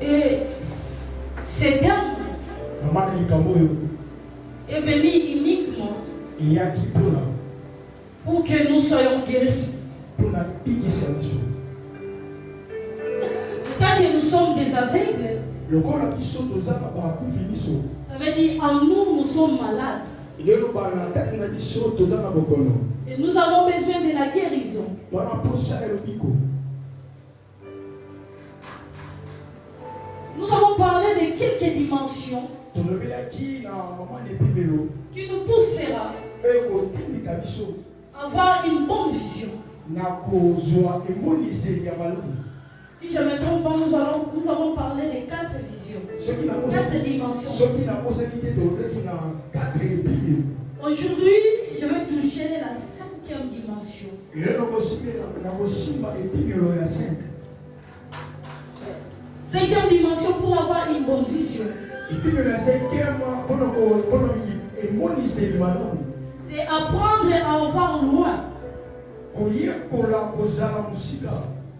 Et cet homme est venu uniquement pour que nous soyons guéris. Tant que nous sommes des aveugles, ça veut dire en nous, nous sommes malades. Et nous avons besoin de la guérison. Nous avons parlé de quelques dimensions qui nous poussera à avoir une bonne vision. Si je ne me trompe pas, nous avons parlé de 4 visions, 4 dimensions. Aujourd'hui, je vais toucher la 5e dimension. 5e dimension pour avoir une bonne vision. C'est apprendre à voir loin.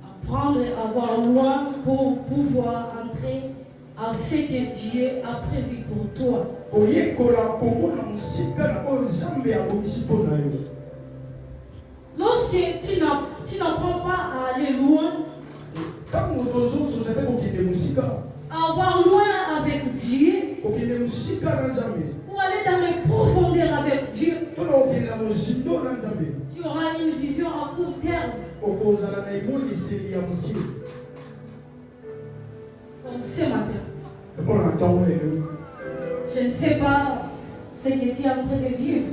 Apprendre à voir loin pour pouvoir entrer à ce que Dieu a prévu pour toi. Lorsque tu n'apprends pas à aller loin, à avoir loin avec Dieu, ou aller dans les profondeurs avec Dieu, tu auras une vision à court terme. Comme ce matin, je ne sais pas ce que tu es en train de vivre.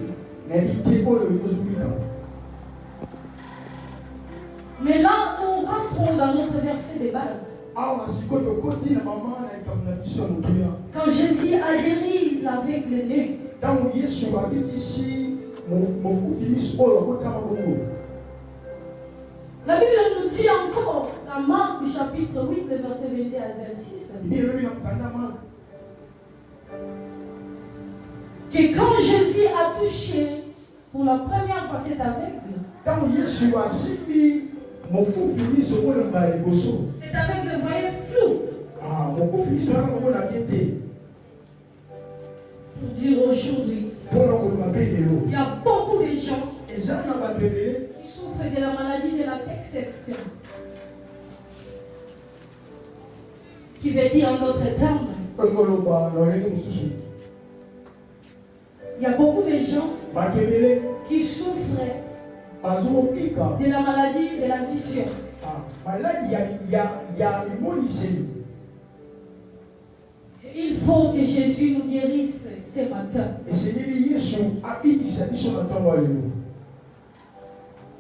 Mais là, nous rentrons dans notre verset de base. Quand Jésus a guéri l'aveugle-né, la Bible nous dit encore, dans Marc du chapitre 8, le verset 22 à 26, que quand Jésus a touché pour la première fois cet aveugle, cet aveugle voyait flou. Pour dire aujourd'hui, il y a beaucoup de gens qui souffrent de la maladie de la perception. Qui veut dire en d'autres termes, il y a beaucoup de gens qui souffrent de la maladie de la vision. Il faut que Jésus nous guérisse ce matin.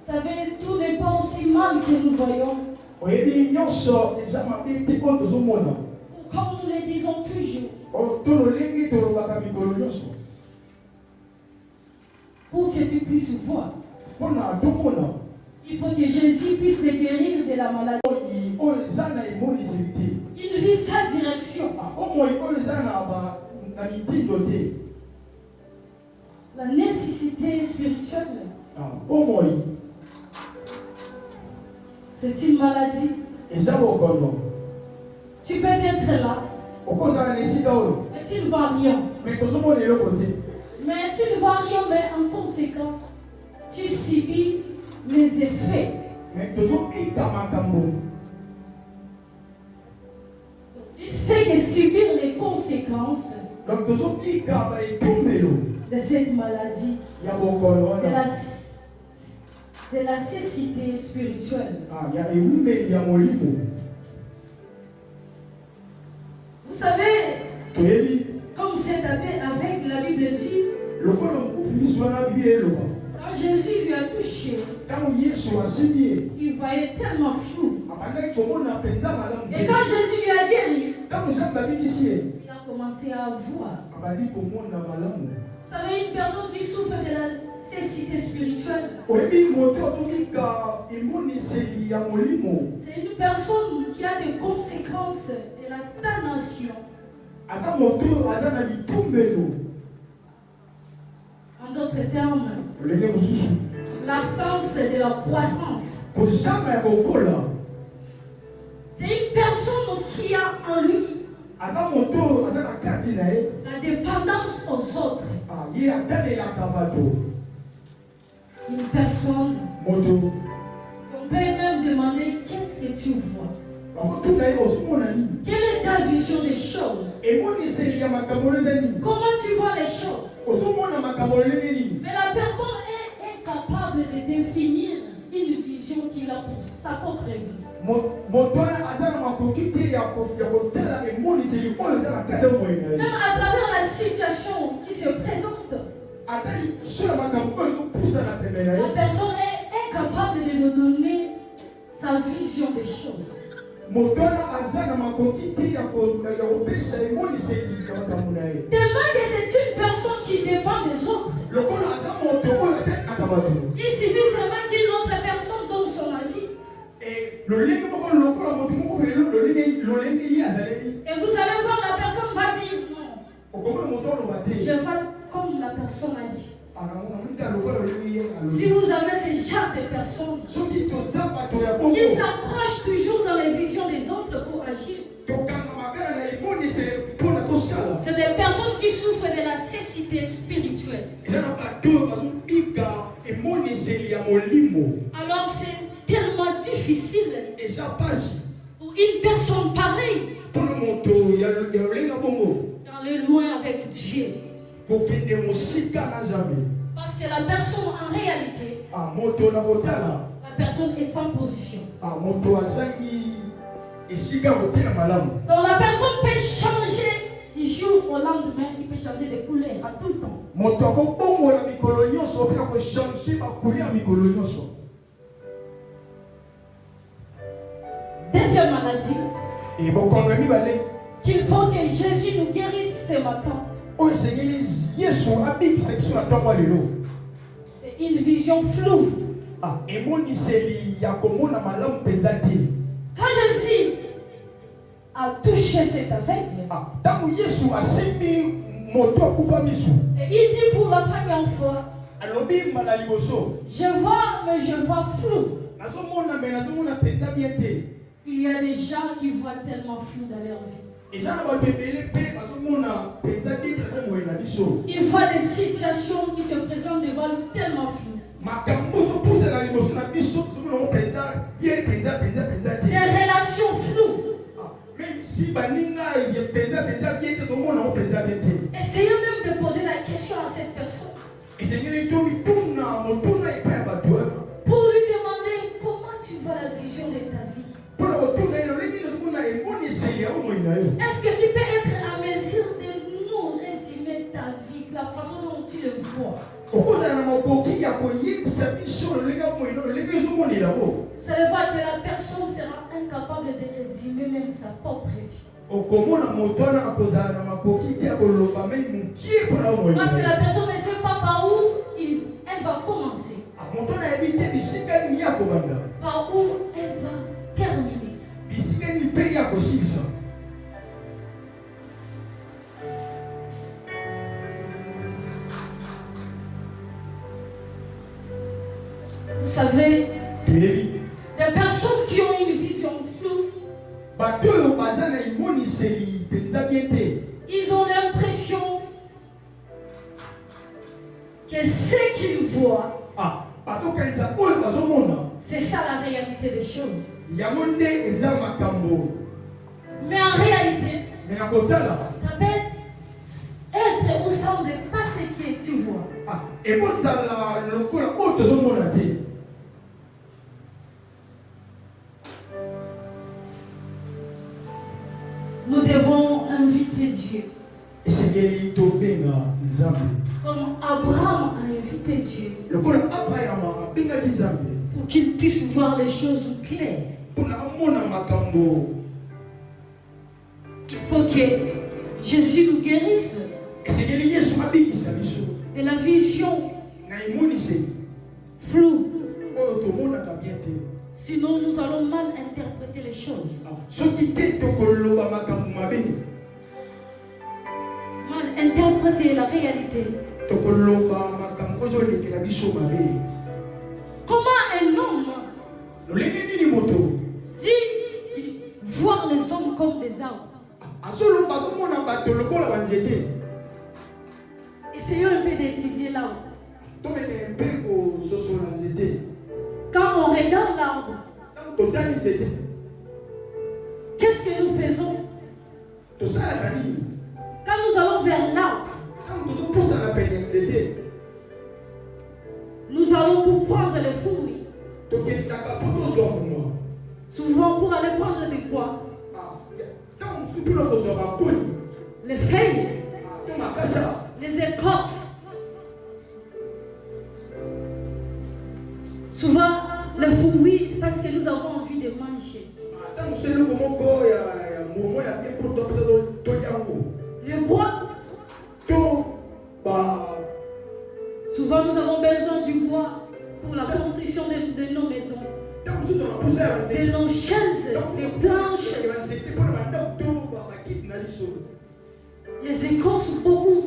Vous savez, tout n'est pas aussi mal que nous voyons. Ou comme nous le disons toujours. Pour que tu puisses voir. Il faut que Jésus puisse te guérir de la maladie. Il vit sa direction. La nécessité spirituelle. C'est une maladie. Tu peux être là. Mais tu ne vois rien. Mais tu ne vois rien, mais en conséquence, tu subis les effets. Tu fais que subir les conséquences de cette maladie, de la cécité spirituelle. Vous savez, comme cet aveugle, la Bible dit, quand Jésus lui a touché, il voyait tellement flou. Et quand Jésus lui a guéri, il a commencé à voir. Vous savez, une personne qui souffre de la cécité spirituelle, c'est une personne qui a des conséquences de la stagnation. En d'autres termes, l'absence de la croissance. C'est une personne qui a en lui La dépendance aux autres. Une personne, on peut même demander qu'est-ce que tu vois? Quelle est ta vision des choses? Comment tu vois les choses? Mais la personne est incapable de définir une vision qu'il a pour sa propre vie. Même à travers la situation qui se présente, la personne est incapable de nous donner sa vision des choses. Tellement que c'est une personne qui dépend des autres. Il suffit seulement qu'une autre personne donne son avis. Et vous allez voir, la personne va dire non. Je vois comme la personne a dit. Si vous avez ce genre de personnes qui s'accrochent toujours dans les visions des autres pour agir, c'est des personnes qui souffrent de la cécité spirituelle. Alors c'est tellement difficile pour une personne pareille d'aller loin avec Dieu. Parce que la personne en réalité, la personne est sans position. Donc la personne peut changer du jour au lendemain, il peut changer de couleur à tout le temps. Deuxième maladie qu'il faut que Jésus nous guérisse ce matin. C'est une vision floue. Quand Jésus a touché cet aveugle, et il dit pour la première fois, je vois, mais je vois flou. Il y a des gens qui voient tellement flou dans leur vie. Il voit des situations qui se présentent devant lui tellement floues. Des relations floues. Essayez même de poser la question à cette personne. Pour lui demander comment tu vois la vision de ta vie. Est-ce que tu peux être à mesure de nous résumer ta vie, la façon dont tu le vois? Ça veut dire que la personne sera incapable de résumer même sa propre vie. Parce que la personne ne sait pas par où elle va commencer. Par où elle va terminer. Vous savez, des personnes qui ont une vision floue, ils ont l'impression que ce qu'ils voient, c'est ça la réalité des choses. Mais en réalité, ça peut être ou semble pas ce que tu vois. Nous devons inviter Dieu. Comme Abraham a invité Dieu. Pour qu'il puisse voir les choses claires. Il faut que Jésus nous guérisse de la vision floue. Sinon, nous allons mal interpréter les choses. Mal interpréter la réalité. Comment un homme dit voir les hommes comme des arbres? Essayons un peu d'étudier l'arbre. Quand on regarde l'arbre, qu'est-ce que nous faisons? Quand nous allons vers l'arbre, nous allons pour prendre les fruits. Souvent pour aller prendre des quoi? Les feuilles, les écorces. Souvent le fruit parce que nous avons envie de manger. Le bois. Souvent nous avons besoin du bois pour la construction de nos maisons. De nos chaises, des planches. Les écorces, beaucoup.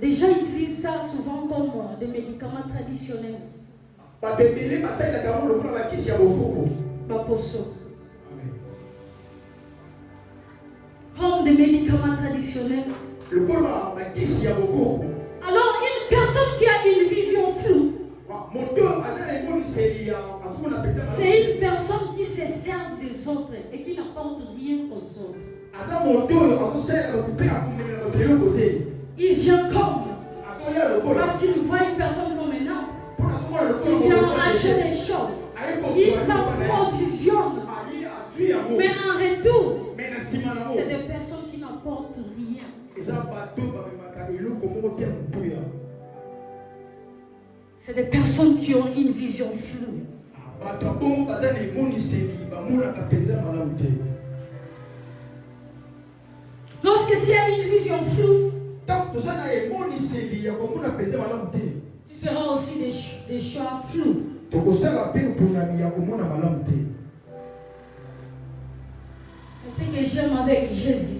Déjà utilisent ça souvent comme des médicaments traditionnels. Comme des médicaments traditionnels. Alors une personne qui a une vision floue, c'est une personne qui se sert des autres et qui n'apporte rien aux autres. Il vient comme parce qu'il voit une personne comme un homme. Il vient acheter des choses. Il s'approvisionne. Mais en retour, c'est des personnes qui n'apportent rien. C'est des personnes qui ont une vision floue. Lorsque tu as une vision floue, tu feras aussi des choix flous. C'est ce que j'aime avec Jésus.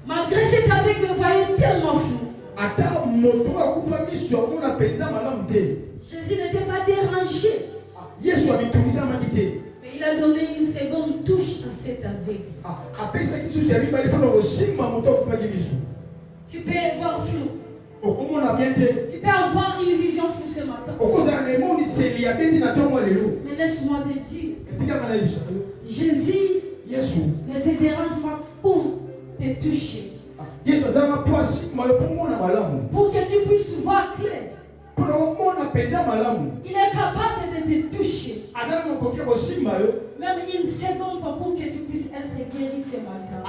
Malgré cet avec le voyait tellement flou. Jésus n'était pas dérangé. Mais il a donné une seconde touche à cet aveugle. Tu peux voir flou. Tu peux avoir une vision floue ce matin. Mais laisse-moi te dire, Jésus ne se dérange pas pour te toucher. Pour que tu puisses voir clair. Il est capable de te toucher. Même une seconde fois pour que tu puisses être guéri ce matin.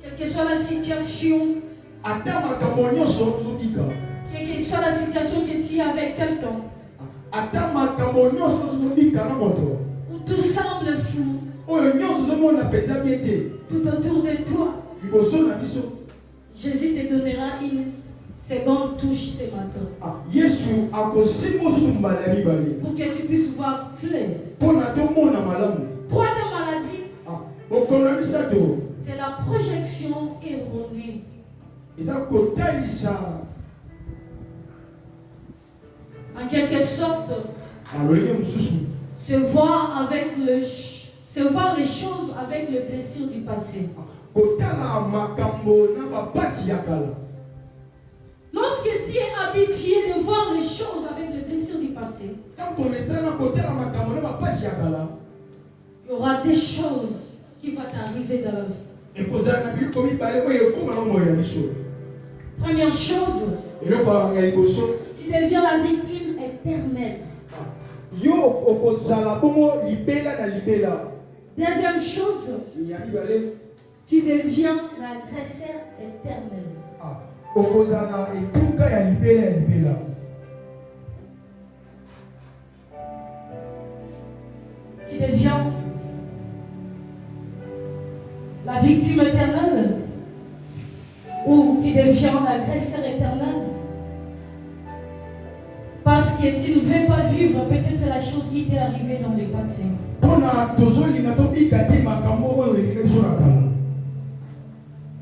Quelle que soit la situation, quelle que soit la situation que tu as avec quelqu'un, où tout semble flou, tout autour de toi, Jésus te donnera une seconde touche ce matin. Pour que tu puisses voir clair. Troisième maladie, c'est la projection erronée. En quelque sorte, se voir les choses avec les blessures du passé. Lorsque tu es habitué de voir les choses avec les blessures du passé, il y aura des choses qui vont t'arriver dans la vie. Première chose, tu deviens la victime éternelle. Deuxième chose, tu deviens l'agresseur éternel. Tu deviens la victime éternelle ou tu deviens l'agresseur éternel parce que tu ne veux pas vivre peut-être la chose qui t'est arrivée dans le passé.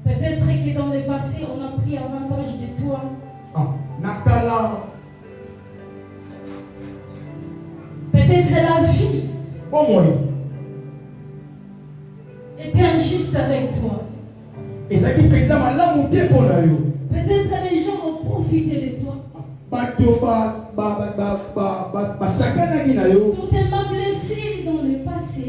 Peut-être que dans le passé on a pris avantage de toi. Peut-être Peut-être la vie était injuste avec toi. Peut-être les gens ont profité de toi. T'ont tellement blessé dans le passé.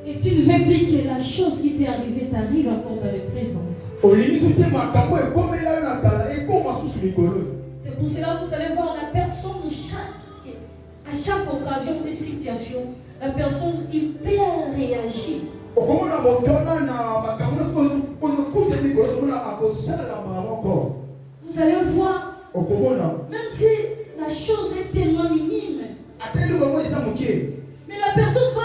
Et tu ne veux plus que la chose qui t'est arrivée t'arrive encore dans le présent. C'est pour cela que vous allez voir la personne à chaque occasion de situation, la personne hyper réagit. Vous allez voir, même si la chose est tellement minime, mais la personne va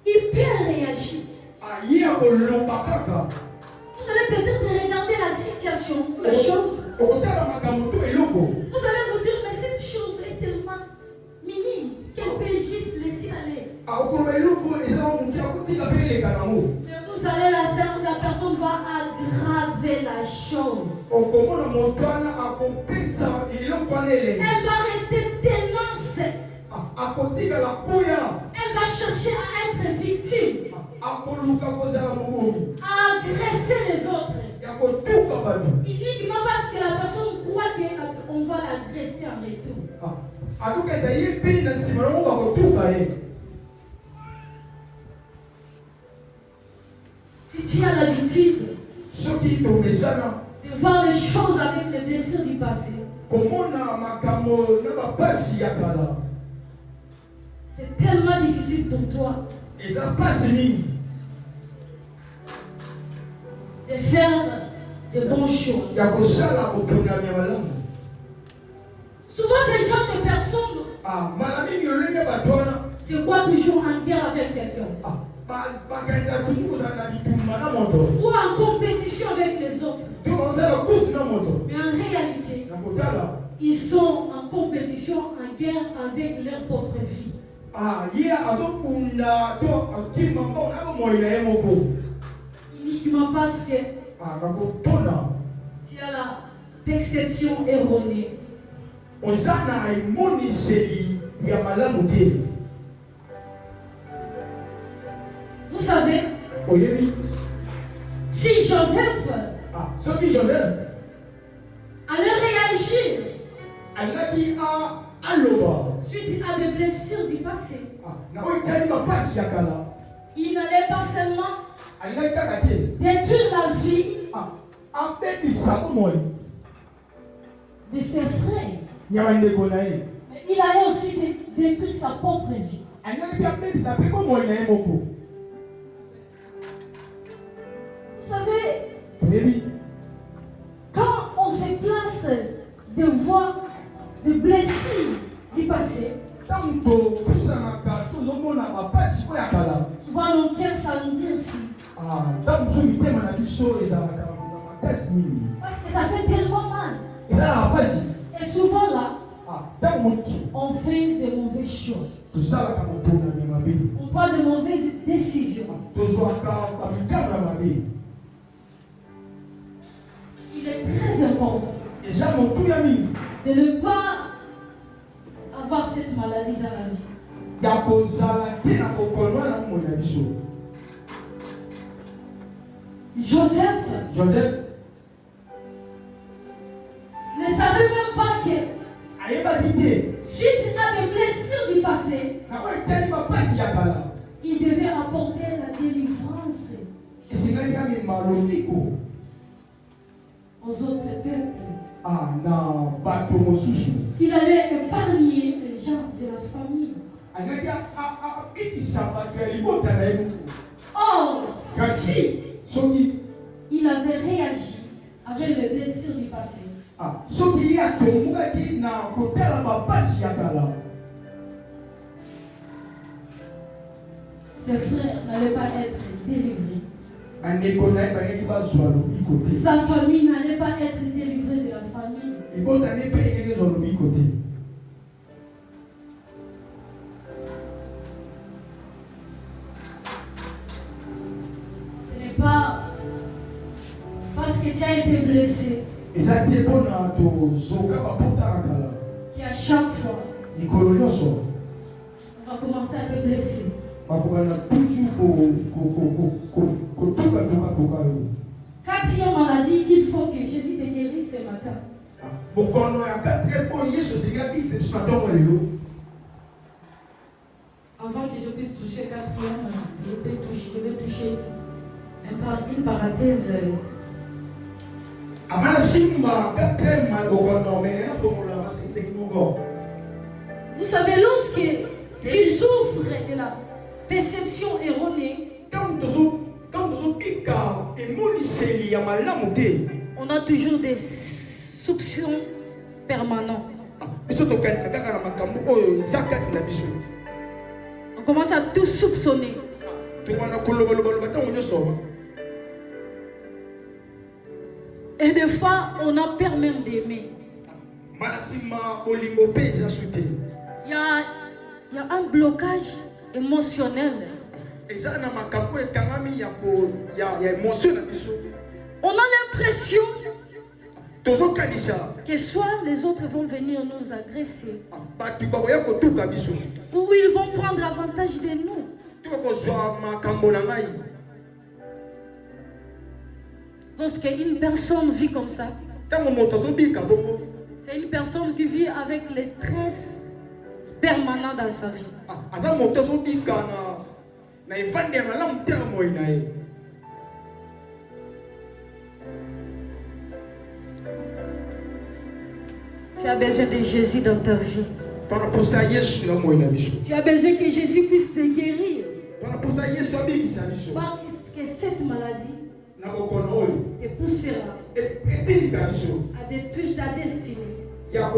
hyper réagir. Vous allez peut-être regarder la situation, la chose. Vous allez vous dire, mais cette chose est tellement minime qu'elle peut juste laisser aller. Mais vous allez la faire, la personne va aggraver la chose. Elle va rester tenace. Elle va chercher à être victime, à agresser les autres. Uniquement parce que la personne croit qu'on va l'agresser en retour. Si tu as l'habitude de voir les choses avec les blessures du passé, c'est tellement difficile pour toi de faire de bonnes choses. Souvent, ces genre de personnes se croient toujours en guerre avec quelqu'un. Ou en compétition avec les autres. Mais en réalité, ils sont en compétition, en guerre avec leur propre vie. Uniquement parce que tu as la perception erronée. Vous savez, si Joseph allait réagir suite à des blessures du passé, il n'allait pas seulement détruire la vie de ses frères, mais il allait aussi détruire sa propre vie. Vous savez, quand on se place devant des blessures du passé, souvent nos cœurs s'alourdissent aussi. Parce que ça fait tellement mal. Et souvent là, on fait de mauvaises choses. On prend de mauvaises décisions. Il est très important de ne pas avoir cette maladie dans la vie. Joseph ne savait même pas que suite à des blessures du passé, il devait apporter la délivrance aux autres peuples. Il allait épargner les gens de la famille. Or, si il avait réagi avec les blessures du passé, ses frères n'allaient pas être délivrés. Sa famille n'allait pas être délivrée de la famille. Ce n'est pas parce que tu as été blessé blessé. Qui à chaque fois, on va commencer à te blesser. Quatrième maladie qu'il faut que Jésus te guérisse ce matin. Avant que je puisse toucher quatrième, je vais toucher une parenthèse. Vous savez, lorsque tu souffres de la perception erronée, on a toujours des soupçons permanents. On commence à tout soupçonner. Et des fois, on a peur même d'aimer. Il y a un blocage émotionnel. On a l'impression que soit les autres vont venir nous agresser, ou ils vont prendre avantage de nous. Lorsque une personne vit comme ça, c'est une personne qui vit avec les stress permanents dans sa vie. Tu as besoin de Jésus dans ta vie. Tu as besoin que Jésus puisse te guérir. Parce que cette maladie te poussera à détruire ta destinée. Et à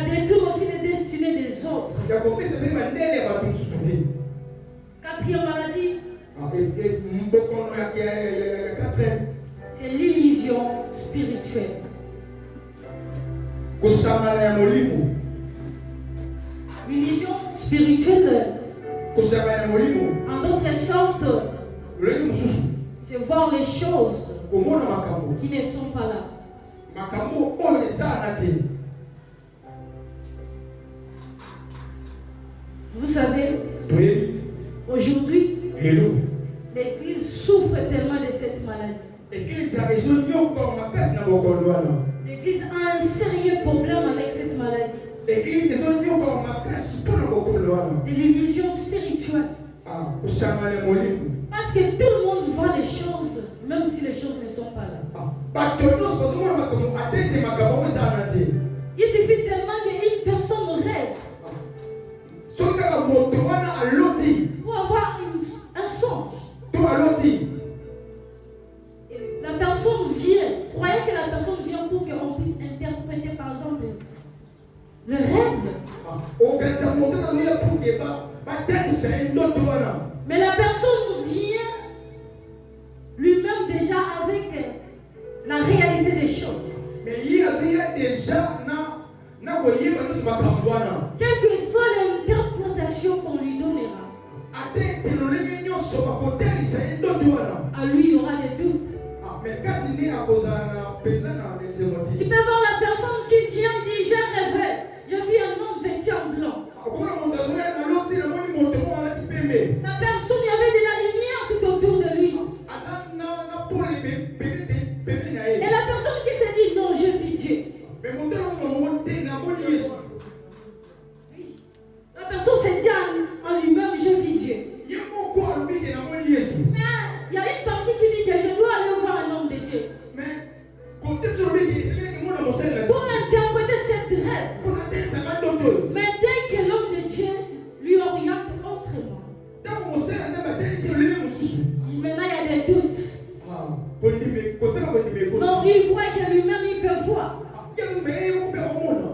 détruire aussi les destinées des autres. Quatrième maladie, c'est l'illusion spirituelle. L'illusion spirituelle, en d'autres sortes, c'est voir les choses qui ne sont pas là. Vous savez, aujourd'hui, l'Église souffre tellement de cette maladie. L'Église a un sérieux problème avec cette maladie. De l'illusion spirituelle. Parce que tout le monde voit les choses, même si les choses ne sont pas là. Il suffit seulement qu'une personne rêve pour avoir un songe. Et la personne vient, croyez que la personne vient pour qu'on puisse interpréter par exemple le rêve. Mais la personne vient lui-même déjà avec la réalité des choses. Quelle que soit l'interprétation qu'on lui donnera, à lui il y aura des doutes. Tu peux voir la personne qui vient et dit j'ai rêvé, je vis un homme vêtu en blanc. La personne, il y avait de la lumière tout autour de lui. Et la personne qui s'est dit non, je vis Dieu. La personne s'est dit en lui-même, je vis Dieu. Mais il y a une partie qui dit que je dois aller voir un homme de Dieu. Pour interpréter cette rêve. Mais dès que l'homme de Dieu lui oriente autrement, maintenant il y a des doutes. Non, il voit que lui-même il peut voir.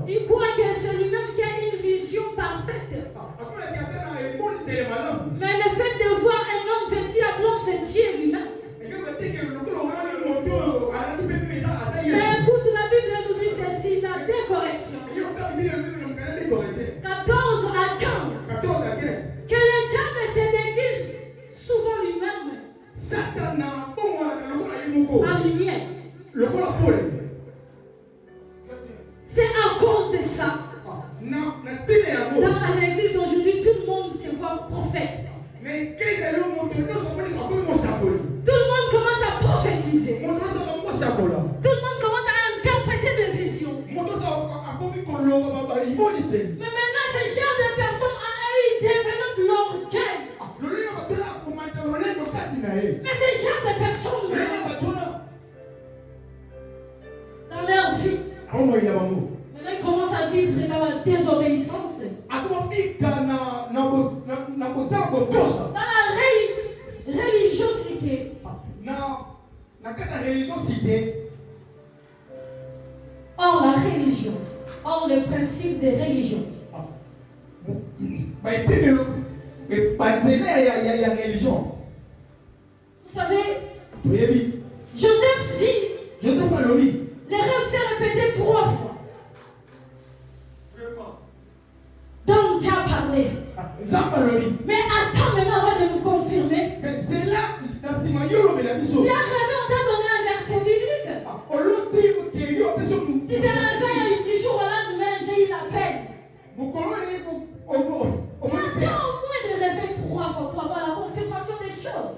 Il croit que c'est lui-même qui a une vision parfaite. Mais le fait de voir un homme vêtu à blanc, c'est Dieu lui-même. Mais écoute, la Bible nous dit ceci, la décorrection. 14 à 15. Que le diable se déguise souvent lui-même. En lui-même. mien. C'est à cause de ça. Dans l'église d'aujourd'hui, tout le monde se voit prophète. Tout le monde commence à prophétiser. Tout le monde commence à interpréter des visions. Mais maintenant, ce genre de personnes, ils développent l'orgueil. Mais ce genre de personnes, dans leur vie, maintenant, ils commencent à vivre dans la désobéissance. Dans la religiosité. Or, la religion. Or, le principe des religions. Vous savez, Joseph dit, les rêves s'est répété 3 fois. Donc Dieu a parlé. Mais attends maintenant avant de nous confirmer. Dieu a rêvé, on t'a donné un verset biblique. Tu t'es réveillé un petit jour, au lendemain, j'ai eu l'appel. Attends au moins de rêver 3 fois pour avoir la confirmation des choses.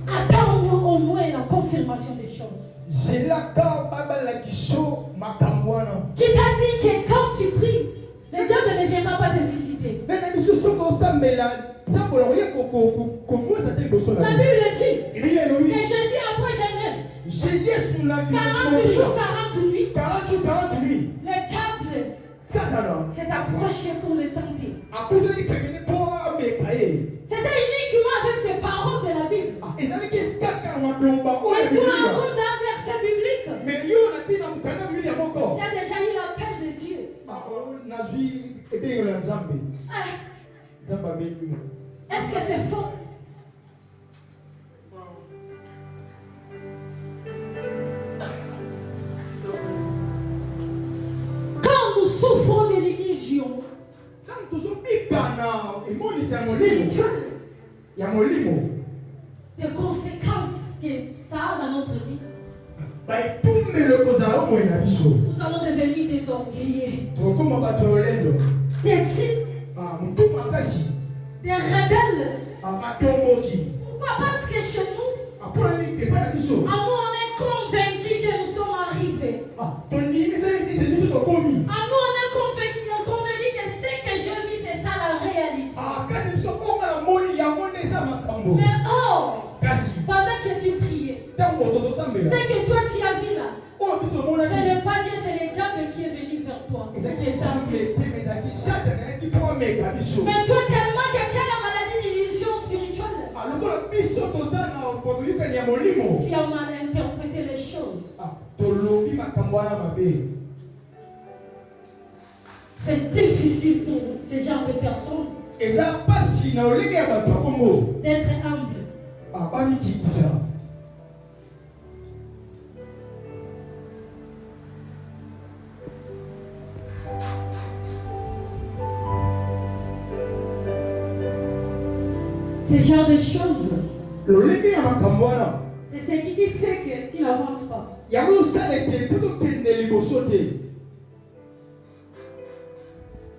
Attends au moins la confirmation des choses. Qui t'a dit que quand tu pries, le diable ne viendra pas te visiter. La Bible dit, que Jésus après jeûné 40 jours, 40 nuits. Le diable s'est approché pour le tenter. C'était uniquement avec des paroles de la Bible. Mais toi, encore d'un verset biblique, tu as déjà eu l'appel de Dieu. Est-ce que c'est faux? Quand nous souffrons de l'illusion spirituelle, des conséquences que ça a dans notre vie, nous allons devenir des orgueilleux, des types, des rebelles. Pourquoi? Parce que chez nous, on est convaincus que nous sommes arrivés. On est convaincus que ce que je vis, c'est ça la réalité. Mais pendant que tu priais, ce que toi tu as vu là, ce n'est pas Dieu, c'est le diable qui est venu vers toi. Mais toi, tellement que tu as la maladie d'illusion spirituelle, tu as mal interprété les choses. C'est difficile pour ce genre de personnes d'être humble. Ce genre de choses, c'est ce qui fait que tu n'avances pas.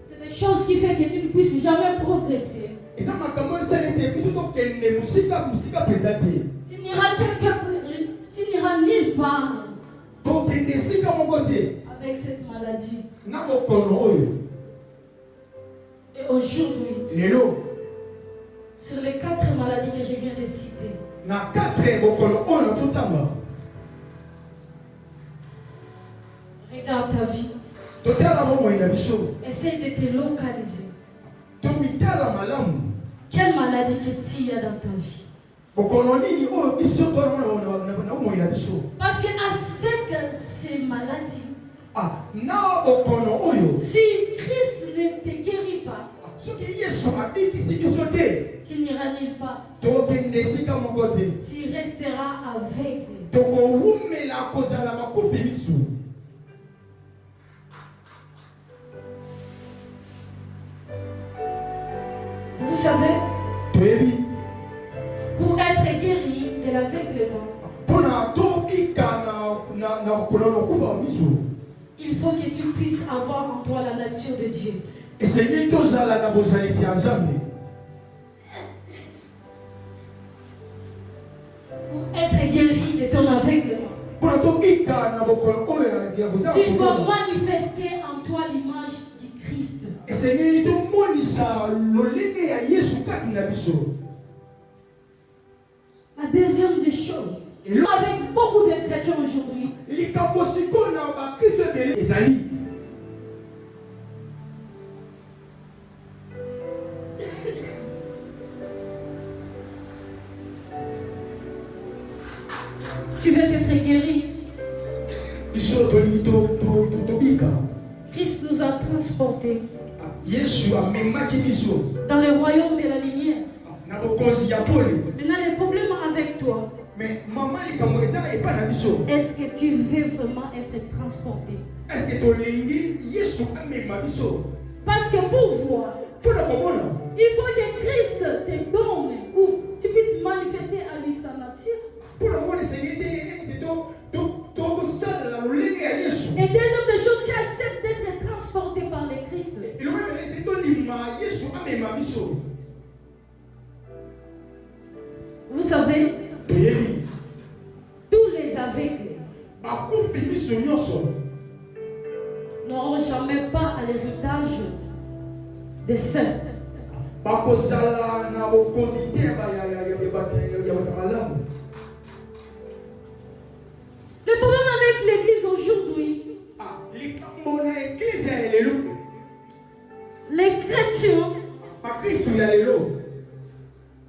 C'est des choses qui font que tu ne puisses jamais progresser. Tu n'iras nulle part avec cette maladie. Et aujourd'hui, sur les 4 maladies que je viens de citer, regarde ta vie. Essaye de te localiser. Quelle maladie que tu as dans ta vie? Parce qu'avec ces maladies, si Christ ne te guérit pas, tu n'iras nulle part. Tu resteras aveugle. Vous savez, pour être guéri de l'aveuglement, il faut que tu puisses avoir en toi la nature de Dieu. Pour être guéri de ton aveuglement, tu dois manifester en toi l'image du Christ. La deuxième des choses, avec beaucoup de chrétiens aujourd'hui, tu veux être guéri. Christ nous a transportés dans le royaume de la lumière. Maintenant, le problème avec toi, est-ce que tu veux vraiment être transporté? Parce que pour voir, il faut que Christ te donne ou tu puisses manifester à lui sa nature. Et deuxième des choses, tu acceptes d'être transporté par le Christ. Vous savez, tous les aveugles n'auront jamais pas à l'héritage des saints. Le problème avec l'église aujourd'hui, les chrétiens,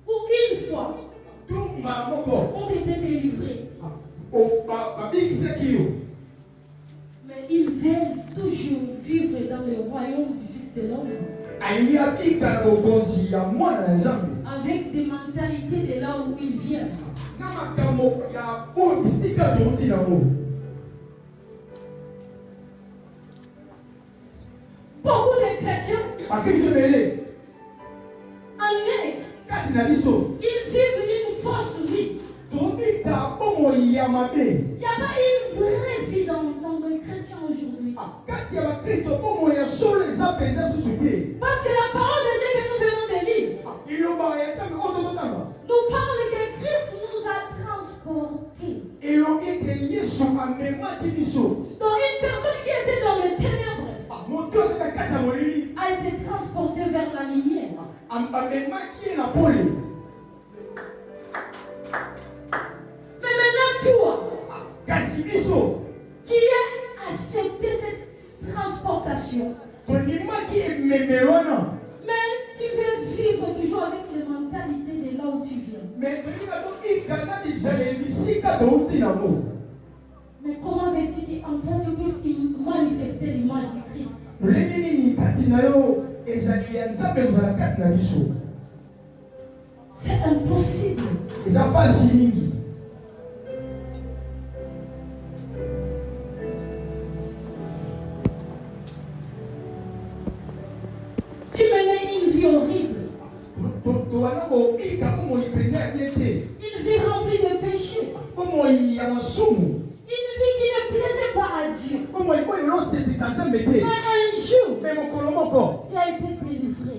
pour une fois, ont été délivrés. Mais ils veulent toujours vivre dans le royaume du Fils de l'homme. Avec des mentalités de là où ils viennent. Beaucoup de chrétiens en Amérique, ils vivent une fausse vie. Il n'y a pas une vraie vie dans le chrétien aujourd'hui. Parce que la parole de Dieu que nous venons de lire nous parle que Christ nous a transportés. Donc une personne qui était dans les ténèbres a été transportée vers la lumière. Mais maintenant toi, qui as accepté cette transportation, mais tu veux vivre toujours avec les mentalités de là où tu viens. Mais comment veux-tu qu'en toi tu puisses manifester l'image du Christ? C'est impossible. Tu menais une vie horrible. Une vie remplie de péchés. Une vie qui ne plaisait pas à Dieu. Mais un jour, tu as été délivré.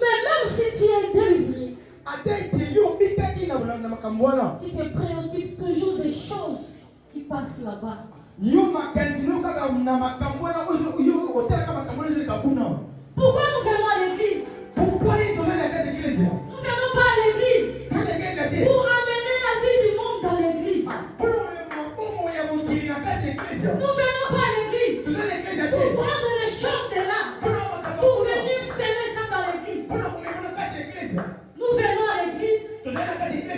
Mais même si tu es délivré, tu te préoccupes toujours des choses qui passent là-bas. Pourquoi nous venons à l'église? Nous ne venons pas à l'église pour amener la vie du monde dans l'église. Nous ne venons pas à l'église pour prendre les choses de là, pour venir s'aimer ça dans l'église. Nous venons à l'église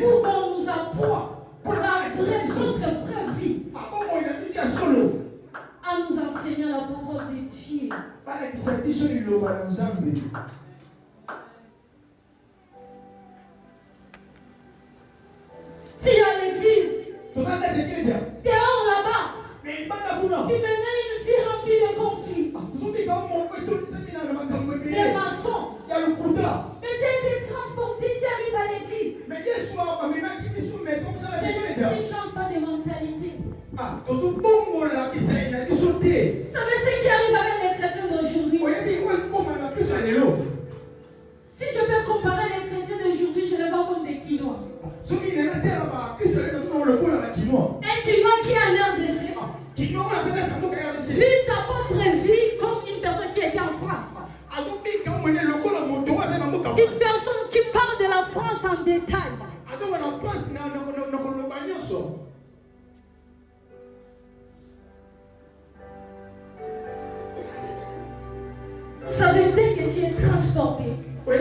pour qu'on nous apprend notre vraie vie, en nous enseignant la parole de Dieu. Si à l'église, dehors là-bas, tu menais une vie remplie de conflits. savez ce qui arrive avec les chrétiens d'aujourd'hui? Si je peux comparer les chrétiens d'aujourd'hui, je les vois comme des quinois. Un quinoa qui a l'air de vit sa propre vie comme une personne qui était en France. Une personne qui parle de la France en détail. Vous savez, dès que tu es transporté, ce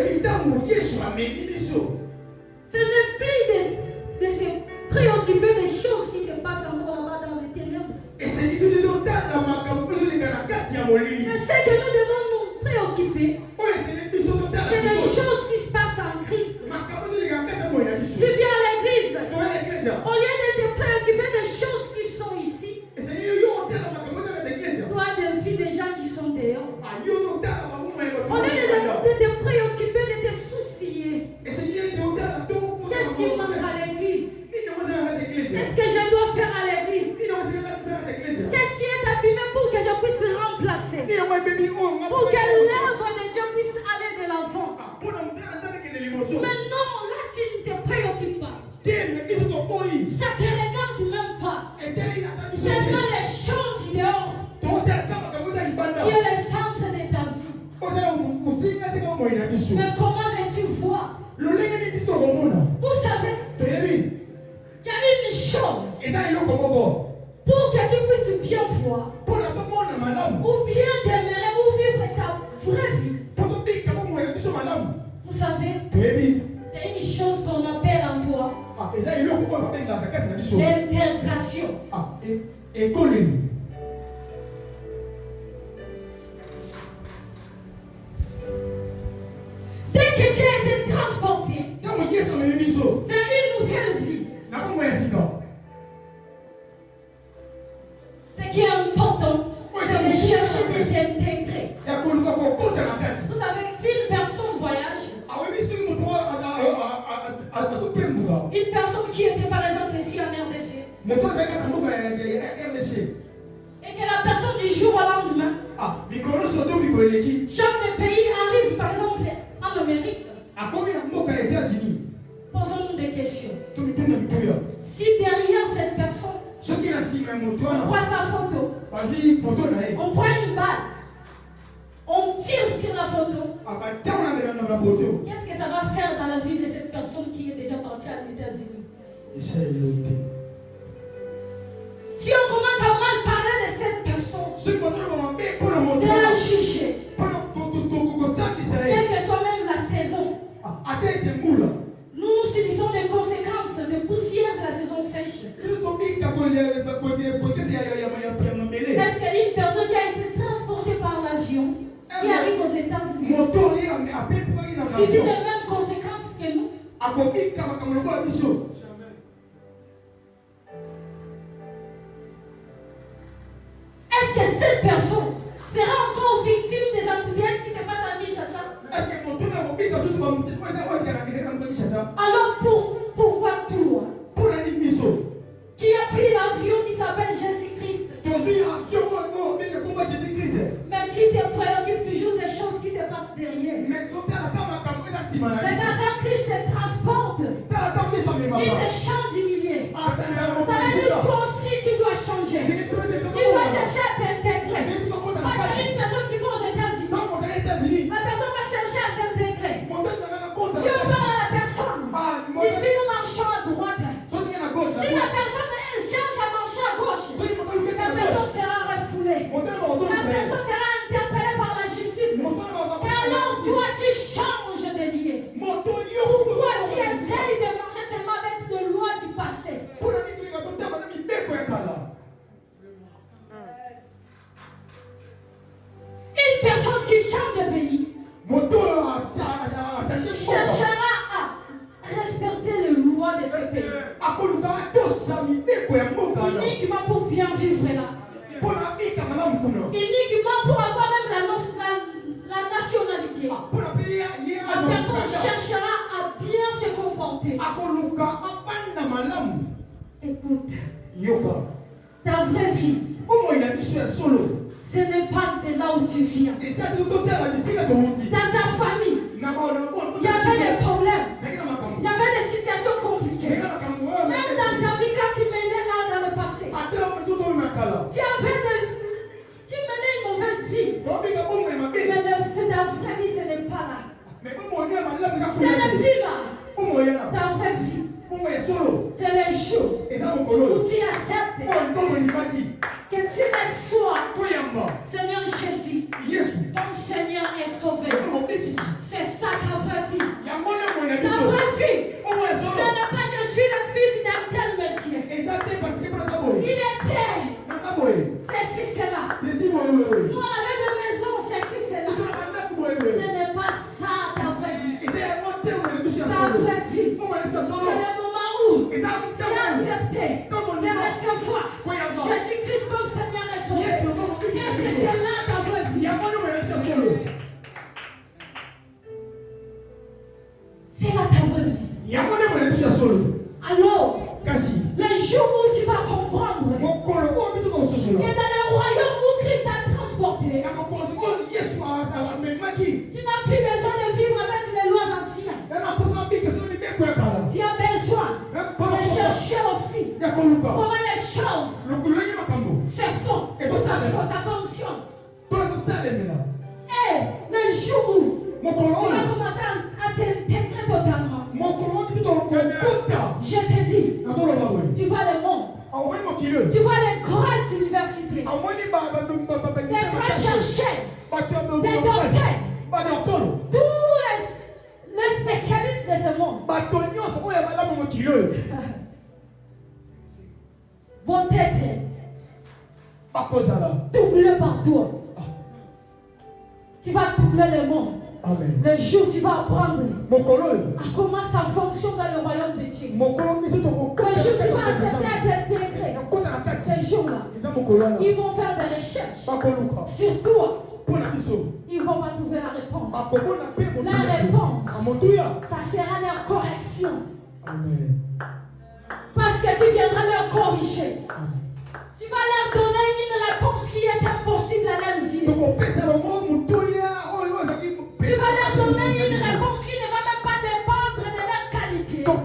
n'est plus de se préoccuper des choses qui se passent encore là-bas dans les ténèbres. Mais ce que nous devons nous préoccuper, c'est les choses qui se passent en Christ. Tu viens à l'église, au lieu de te préoccuper des choses qui sont ici, toi de vie des gens qui sont dehors. Au lieu de te préoccuper, de te soucier. Qu'est-ce qui manque à l'église? Qu'est-ce que je dois faire à l'église? Qu'est-ce qui est abîmé pour que je puisse le remplacer? Pour que l'œuvre de Dieu puisse aller de l'avant. Mais non, là tu ne te préoccupes pas. Ça ne te regarde même pas. Seulement les choses du dehors qui est le centre de ta vie. Mais comment veux-tu voir? Vous savez, il y a une chose pour que tu puisses bien voir ou bien demeurer ou vivre ta vraie vie. Vous savez, c'est une chose qu'on appelle en toi l'intégration. Dès que tu as été transporté vers une nouvelle vie, ce qui est important, c'est de chercher de s'intégrer. Vous savez, si une personne voyage, une personne qui était par exemple ici en RDC, et que la personne du jour au lendemain change de pays, arrive par exemple en Amérique, posons-nous des questions. Si derrière cette personne, on voit sa photo, on prend une balle, on tire sur la photo, qu'est-ce que ça va faire dans la vie de cette personne qui est déjà partie à l'États-Unis? Si on commence à mal parler de cette personne, de la juger, quelle que soit même la saison, nous subissons des conséquences de poussière de la saison sèche. Est-ce qu'une personne qui a été transportée par l'avion, qui arrive aux États-Unis, subit les mêmes conséquences que nous? Est-ce que cette personne sera encore victime des embouteillages qui se passent à Kinshasa? Alors pourquoi toi, qui a pris l'avion qui s'appelle Jésus-Christ, mais tu te préoccupes toujours des choses qui se passent derrière? Mais quand Christ te transporte, il te change du milieu. Ça veut dire que toi aussi tu dois changer. Tu dois chercher à t'intégrer. Parce qu'une personne qui va aux États-Unis, la personne va chercher à s'intégrer. Si on parle à la personne, ici nous marchons à droite. Si la personne cherche à marcher à gauche, la personne sera refoulée. La personne sera interpellée par la justice. Et alors toi qui changes de lieu, pourquoi tu essayes de marcher seulement avec des lois du passé? Une personne qui change de pays cherchera à respecter les lois de ce pays. Uniquement pour bien vivre là. Uniquement pour avoir même la nationalité. La personne cherchera à bien se comporter. Écoute, ta vraie vie, ce n'est pas de là où tu viens. Dans ta famille, il y avait des problèmes, il y avait des situations compliquées. Même dans ta vie, quand tu menais là dans le passé, tu menais une mauvaise vie. Mais ta vraie vie, ce n'est pas là. Ce n'est plus là. Ta vraie vie, c'est le jour où tu acceptes que tu le sois. Seigneur Jésus, ton Seigneur est sauvé. C'est ça ta vraie vie. Ta vraie vie, ce n'est pas je suis le fils d'un tel monsieur. Il était. C'est si c'est là. Nous on avait des maisons, c'est si c'est là. Ce n'est pas ça ta vraie vie. Ta vraie vie, c'est le moment où tu as accepté de recevoir Jésus-Christ comme Seigneur et Sauveur. C'est là ta vraie vie. C'est là ta vraie vie. Alors, le jour où tu vas comprendre que dans le royaume où Christ t'a transporté, tu n'as plus besoin de vivre avec les lois anciennes. Tu as besoin de chercher aussi comment les choses se font, ça fonctionne. Et le jour où tu vas commencer à t'intégrer totalement, je te dis, tu vois le monde, tu vois les grandes universités, des grands chercheurs, des docteurs, tous les spécialistes de ce monde vont être doublés par toi. Tu vas doubler le monde. Amen. Le jour où tu vas apprendre à comment ça fonctionne dans le royaume de Dieu. Le jour où tu vas accepter à t'intégrer, ce jour-là, ils vont faire des recherches sur toi. Ils vont pas trouver la réponse. La réponse, ça sera leur correction. Amen. Parce que tu viendras leur corriger. Tu vas leur donner une réponse qui est impossible à leurs yeux. Tu vas leur donner une réponse qui ne va même pas dépendre de leur qualité, de leur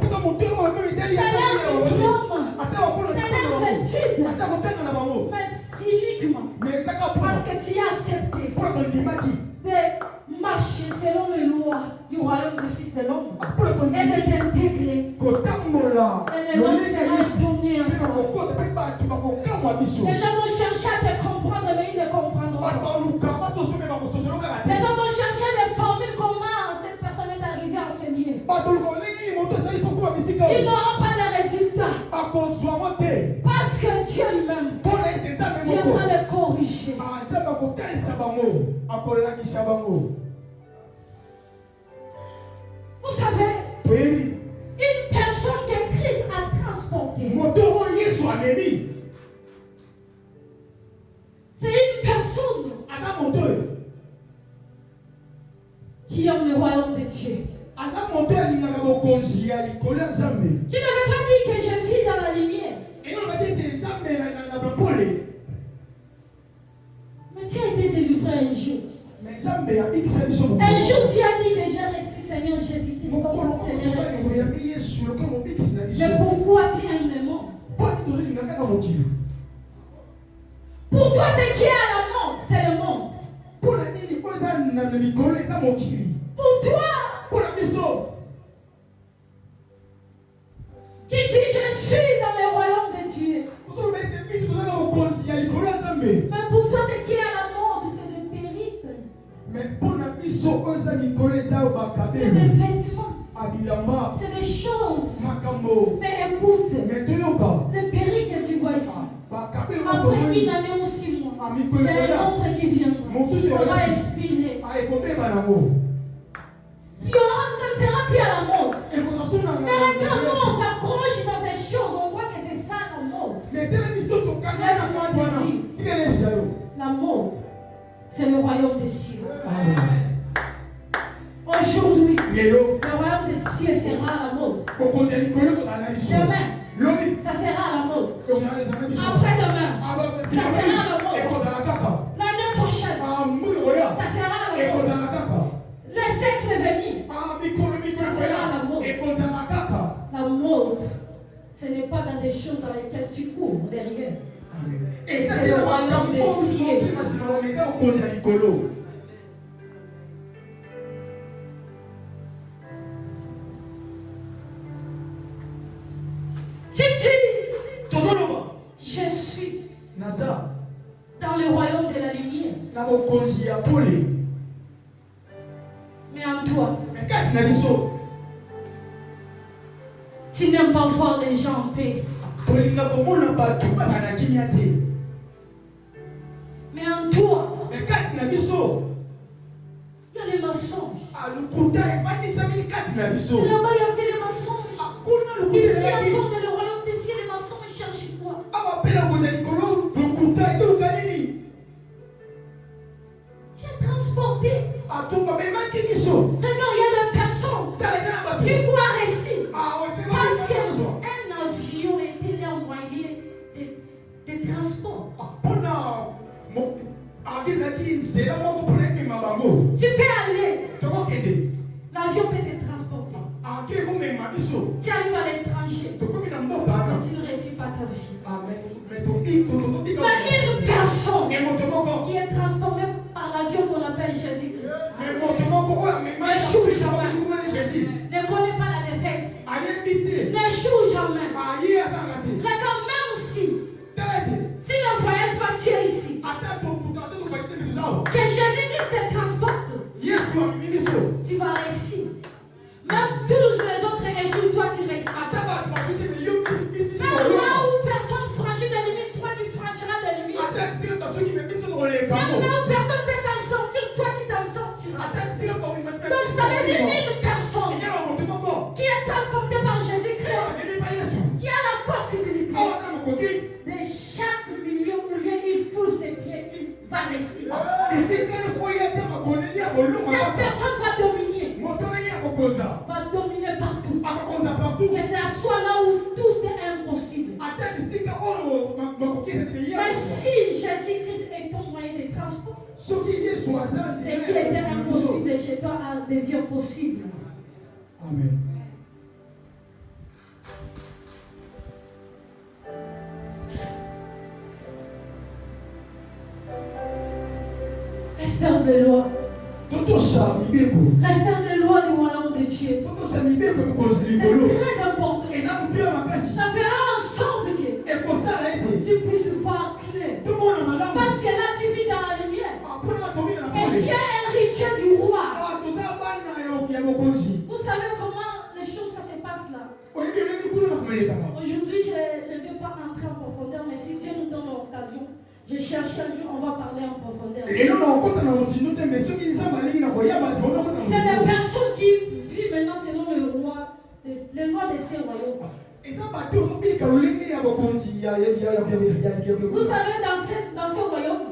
diplôme, de leur étude, mais uniquement parce que tu as accepté de marcher selon les lois du royaume du Fils de l'homme et de t'intégrer. Et le nom sera donné à toi. Les gens vont chercher à te comprendre, mais ils ne comprendront pas. Les gens vont chercher des formules, comment cette personne est arrivée à enseigner. Ils n'auront pas de résultats. Parce que Dieu lui-même viendra les corriger. Vous savez, une personne que Christ a transportée, c'est une personne qui aime le royaume de Dieu. Tu ne veux pas dire que je vis dans la lumière. Mais tu as été délivré un jour. Un jour tu as dit que j'ai reçu Seigneur Jésus-Christ comme Seigneur et Sauveur. Mais pourquoi tu aimes le monde? Pour toi, ce qui est à la mode, c'est le monde. Pour toi, qui dit je suis dans le royaume de Dieu. Mais pour toi, ce qui est à la mode, c'est le périple. C'est des vêtements. C'est des choses. Mais écoute, le périple que tu vois ici, après une année ou 6 mois, il y a un autre qui viendra. On va expirer. Si ça ne sera plus à la mode. Mais regarde, on s'accroche dans ces choses, on voit que c'est ça la mode. Laisse-moi te dire, la mode, c'est le royaume des cieux. Aujourd'hui, le royaume des cieux sera à la mode. Demain, ça sera à la mode. Après-demain, royaume des cieux. Je suis dans le royaume de la lumière. Mais en toi, tu n'aimes pas voir les gens en paix. Mais en toi, il y a les mensonges. Là-bas, il y avait les mensonges. Ici, encore dans le royaume des cieux, les mensonges cherchent quoi? Tu es transporté. Regarde, il y a des personnes qui croient ici. Parce qu'un avion était là moyen de transport. Tu peux aller. L'avion peut te transporter. Tu arrives à l'étranger. Tu ne réussis pas ta vie. Mais une personne qui est transformée par l'avion qu'on appelle Jésus-Christ n'échoue jamais. Ne connaît pas la défaite. N'échoue jamais. Regarde, même si tu ne voyages pas, tu es ici. Que Jésus-Christ te transporte. Tu vas réussir. Même tous les autres échouent, toi tu réussis. Même là où personne franchit des limites, toi tu franchiras des limites. Même là où personne peut s'en sortir, toi tu t'en sortiras. Donc ça veut dire une personne qui est transportée par Jésus-Christ, qui a la possibilité de chaque million ou bien il foule ses pieds, il va réussir. Cette personne va dominer. Va dominer partout. Que ce soit là où tout est impossible. Mais si Jésus-Christ est ton moyen de transport, ce qui était impossible chez toi devient possible. Amen. Respect des lois. Respect des lois du royaume de Dieu. C'est très important. Ça fera en sorte que tu puisses voir clair. Parce que là tu vis dans la lumière. Et tu es un héritier du roi. Vous savez comment les choses ça se passe là. Aujourd'hui je ne vais pas entrer en profondeur, mais si Dieu nous donne l'occasion, je cherche un jour, on va parler en profondeur. C'est les personnes qui vivent maintenant selon le roi, les lois de ces royaumes. Vous savez, dans ce royaume,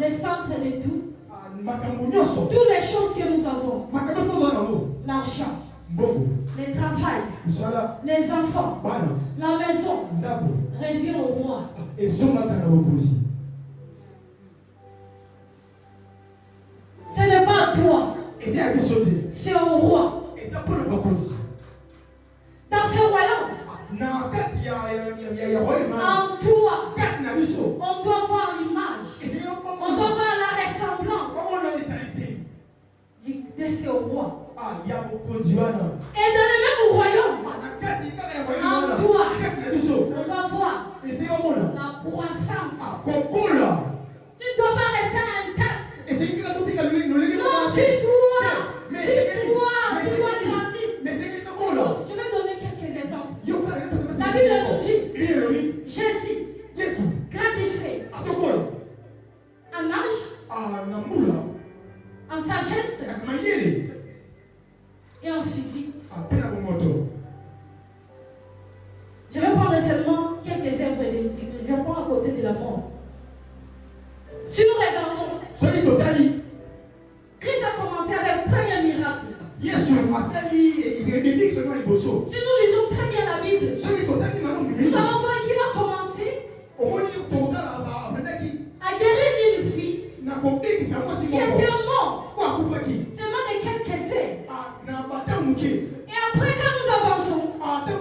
les centres de tout, toutes les choses que nous avons, l'argent, le travail, les enfants, la maison, revient au roi. Ce n'est pas à toi, c'est au roi. Dans ce royaume, en toi, on doit voir l'image, on doit voir la ressemblance de ce roi. Et dans le même royaume, en toi, on va voir la croissance. Tu ne dois pas rester intact. Non, tu dois grandir. Je vais donner quelques exemples. La Bible nous dit, Jésus grandissait en âge, en sagesse et en physique. Je vais prendre seulement quelques œuvres de Dieu. Je prends à côté de la mort. Si nous regardons, Christ a commencé avec le premier miracle. Si nous lisons très bien la Bible, nous allons voir qu'il a commencé à guérir une fille qui était morte seulement de quelques heures. Et après, quand nous avançons,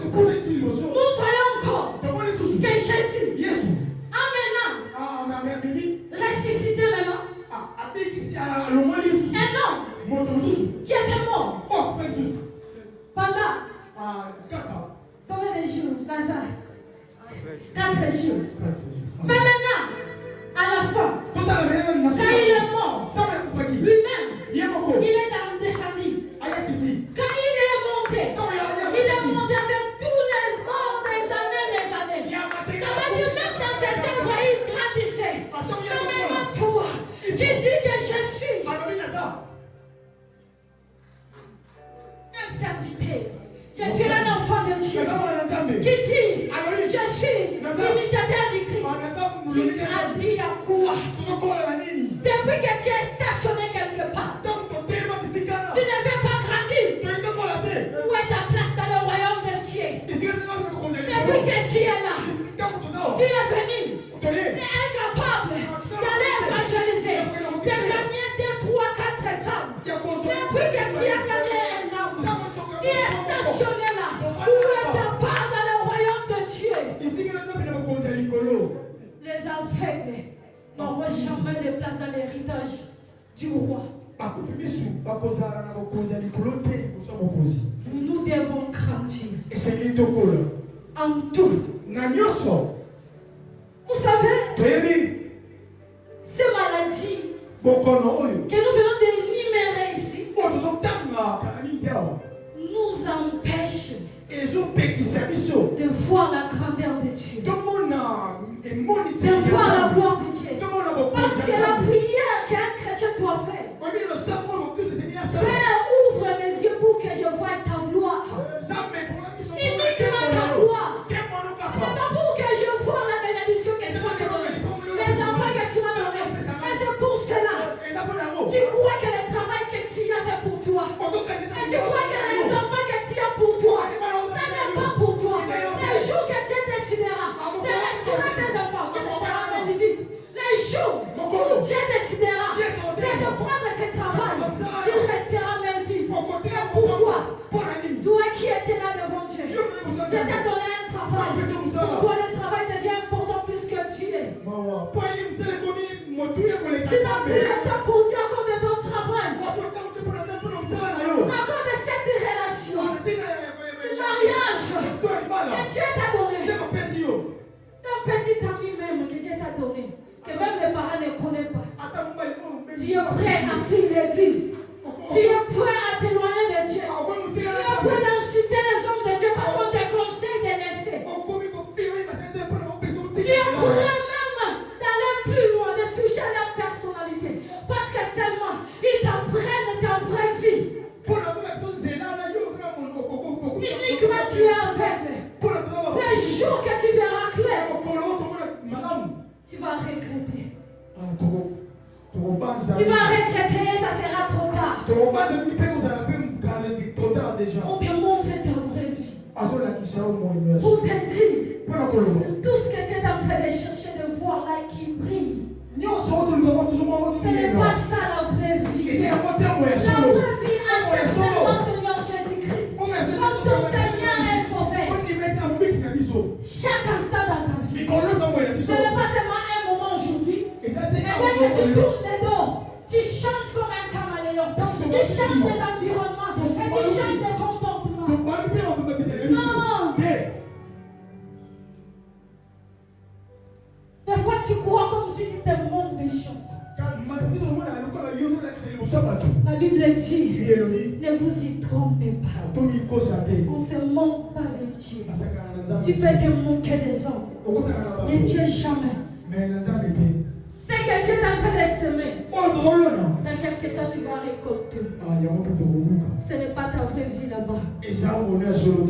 nous voyons encore que Jésus a maintenant 4 jours. Mais maintenant, à la fin, quand il est mort, lui-même, il est descendu. Quand il est monté avec tous les morts des années. Ça veut dire même dans ses œuvres, il grandissait. Mais maintenant, toi, qui dis que je suis un serviteur, je suis un enfant de Dieu, qui dit, je suis l'imitateur du Christ. Tu as dit à quoi? Depuis que tu es stationné quelque part, tu ne veux pas grandir. Où est ta place dans le royaume des cieux? Depuis que tu es là, tu es venu, tu es incapable d'aller évangéliser, de gagner 2, 3, 4 âmes. Depuis que tu as gagné un âme, tu es stationné là. Où est ta part dans le royaume de Dieu? Les aveugles n'auront jamais de place dans l'héritage du roi. Nous devons grandir en tout. Vous savez, ces maladies que nous venons d'énumérer ici nous empêchent de voir la grandeur de Dieu, de voir la gloire de Dieu. Parce que la prière qu'un chrétien doit faire, Père, ouvre mes yeux pour que je voie ta gloire. Uniquement ta gloire. C'est pour que je vois la bénédiction que tu m'as donnée, les enfants que tu m'as donnés. Et c'est pour cela. Tu crois que le travail que tu as, c'est pour toi. Et tu crois que les enfants que tu as pour toi, ça n'est pas pour toi. Les jours que tu décideras de retirer tes enfants, tu resteras bénéfique. Les jours où tu décideras de prendre ce travail, tu resteras bénéfique. Et pourquoi? Toi qui étais là devant Dieu, je t'ai donné un travail. Pourquoi le travail devient important plus que tu es? Tu n'as plus le temps pour Dieu à cause de ton travail, à cause de cette relation, le mariage que Dieu t'a donné, ton petit ami même que Dieu t'a donné, que même les parents ne connaissent pas. Tu es prêt à fuir l'église. Tu es prêt à t'éloigner de Dieu. Tu es prêt à inciter les hommes de Dieu parce qu'on te conseille de laisser. Tu es prêt même d'aller plus loin, de toucher leur personnalité. Parce que seulement, ils t'apprennent ta vraie vie. Uniquement tu es aveugle. Les jours que tu verras clair, tu vas regretter. Tu vas regretter et ça sera trop tard. On te montre ta vraie vie. Pour te dire tout ce que tu es en train de chercher de voir là qui brille. Ce n'est pas ça la vraie vie. La vraie vie a seulement Seigneur Jésus-Christ. Comme ton Seigneur est sauvé. Chaque instant dans ta vie. Ce n'est pas seulement un moment aujourd'hui. Et dès que tu tournes les dos, tu changes comme un caméléon. Tu changes tes environnements et tu changes tes comportements. Non. Des fois tu crois comme si tu te montres des choses. La Bible dit, ne vous y trompez pas. On ne se moque pas de Dieu. Tu peux te moquer des hommes, mais Dieu jamais. Ce que Dieu est en train de semer, dans quelque temps tu vas récolter. Ce n'est pas ta vraie vie là-bas.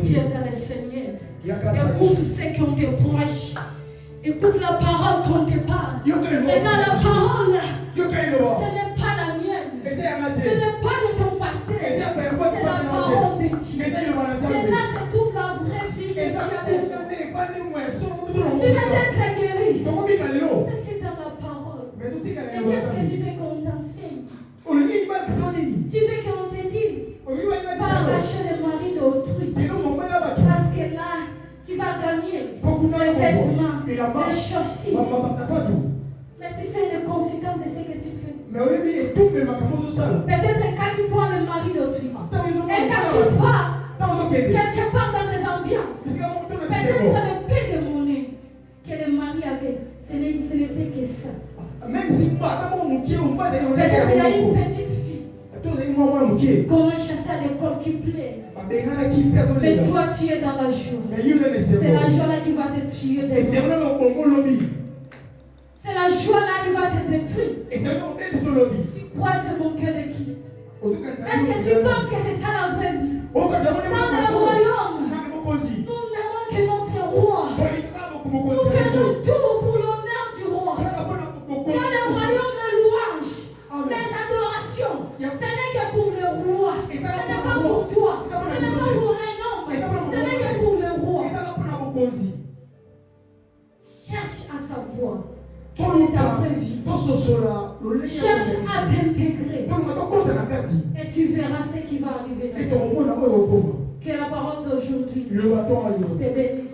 Viens dans le Seigneur. Écoute ce qu'on te prêche. Écoute la parole qu'on te parle. Regarde la parole. Ce n'est pas la mienne. Ce n'est pas de ton pasteur. C'est la parole de Dieu. C'est là c'est toute la vraie vie que tu as besoin. Tu vas être guéri. Mais c'est dans la parole. Et qu'est-ce que tu veux qu'on t'enseigne? Tu veux qu'on te dise pas arracher le mari d'autrui. Parce que là, tu vas gagner les vêtements, les chaussures. Mais tu sais les conséquences de ce que tu fais. Peut-être quand tu prends le mari d'autrui et quand tu pars quelque part dans des ambiances, peut-être le peu de monnaie ce n'était que ça. Même si peut-être il y a une petite fille qu'on a chassée à l'école qui plaît. Mais toi tu es dans la joie. C'est la joie là qui va te tuer. C'est la joie là qui va te détruire. Tu crois c'est mon cœur de qui? Est-ce que tu penses que c'est ça la vraie vie? Dans le royaume, nous n'aimons que notre roi. Nous faisons tout pour l'honneur du roi. Dans le royaume de louange, les adorations, ce n'est que pour le roi. Ce n'est pas pour toi. Ce n'est pas pour un homme. Ce n'est que pour le roi. Cherche à savoir quelle est ta vraie vie. Cherche à t'intégrer. Et tu verras ce qui va arriver dans ta vie. Que la parole d'aujourd'hui te bénisse.